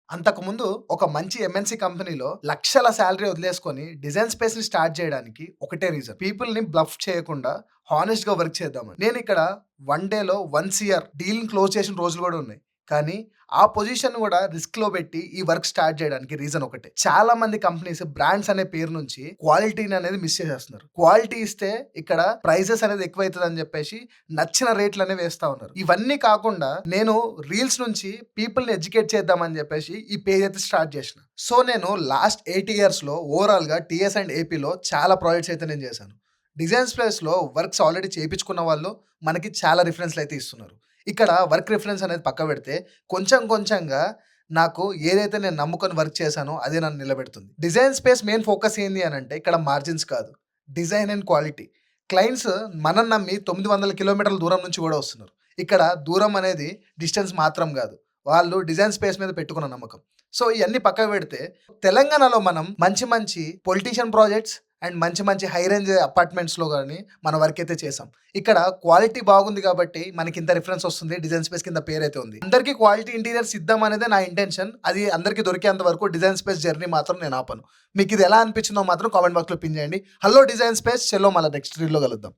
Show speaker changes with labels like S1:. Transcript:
S1: అంతకుముందు ఒక మంచి ఎంఎన్‌సి కంపెనీలో లక్షల సాలరీ వదిలేసుకొని డిజైన్ స్పేస్‌ని స్టార్ట్ చేయడానికి ఒకటే రీజన్. పీపుల్‌ని బ్లఫ్ చేయకుండా హానెస్ట్‌గా వర్క్ చేద్దామని. నేనిక్కడ 1 డేలో 1 సీఆర్ డీల్‌ని క్లోజ్ చేసిన రోజులు కూడా ఉన్నాయి. కానీ ఆ పొజిషన్ కూడా రిస్క్‌లో పెట్టి ఈ వర్క్ స్టార్ట్ చేయడానికి రీజన్ ఒకటే. చాలా మంది కంపెనీస్ బ్రాండ్స్ అనే పేరు నుంచి క్వాలిటీని అనేది మిస్ చేసేస్తున్నారు. క్వాలిటీ ఇస్తే ఇక్కడ ప్రైజెస్ అనేది ఎక్కువైతదని చెప్పేసి నచ్చిన రేట్లనే వేస్తా ఉన్నారు. ఇవన్నీ కాకుండా నేను రీల్స్ నుంచి పీపుల్‌ని ఎడ్యుకేట్ చేద్దామని చెప్పేసి ఈ పేజ్ అయితే స్టార్ట్ చేసిన. సో నేను లాస్ట్ 8 ఇయర్స్‌లో ఓవరాల్‌గా టీఎస్ అండ్ ఏపీలో చాలా ప్రాజెక్ట్స్ అయితే నేను చేశాను. డిజైన్ స్పేస్‌లో వర్క్స్ ఆల్రెడీ చేపించుకున్న వాళ్ళు మనకి చాలా రిఫరెన్స్‌లు అయితే ఇస్తున్నారు. ఇక్కడ వర్క్ రిఫరెన్స్ అనేది పక్కకు పెడితే కొంచెం కొంచెంగా నాకు ఏదైతే నేను నమ్ముకొని వర్క్ చేశానో అదే నన్ను నిలబెడుతుంది. డిజైన్ స్పేస్ మెయిన్ ఫోకస్ ఏంది అనంటే ఇక్కడ మార్జిన్స్ కాదు. Design and quality. క్లయింట్స్ మనల్ని నమ్మి 900 కిలోమీటర్ల దూరం నుంచి కూడా వస్తున్నారు. ఇక్కడ దూరం అనేది డిస్టెన్స్ మాత్రం కాదు. వాళ్ళు డిజైన్ స్పేస్ మీద పెట్టుకున్న నమ్మకం. సో ఇయన్నీ పక్కకు పెడితే తెలంగాణలో మనం మంచి మంచి పొలిటీషియన్ ప్రాజెక్ట్స్ అండ్ మంచి మంచి హై రేంజ్ అపార్ట్మెంట్స్‌లో గాని మన వర్క్ అయితే చేసాం. ఇక్కడ క్వాలిటీ బాగుంది కాబట్టి మనకి ఇంత రిఫరెన్స్ వస్తుంది. డిజైన్ స్పేస్ కింద పేరైతే ఉంది. అందరికీ క్వాలిటీ ఇంటీరియర్స్ ఇద్దాం అనేదే నా ఇంటెన్షన్. అది అందరికీ దొరికేంత వరకు డిజైన్ స్పేస్ జర్నీ మాత్రం నేను ఆపను. మీకు ఇది ఎలా అనిపించిందో మాత్రం కామెంట్ బాక్స్‌లో పిన్ చేయండి. హలో డిజైన్ స్పేస్, చలో మళ్ళా నెక్స్ట్ రీల్‌లో కలుద్దాం.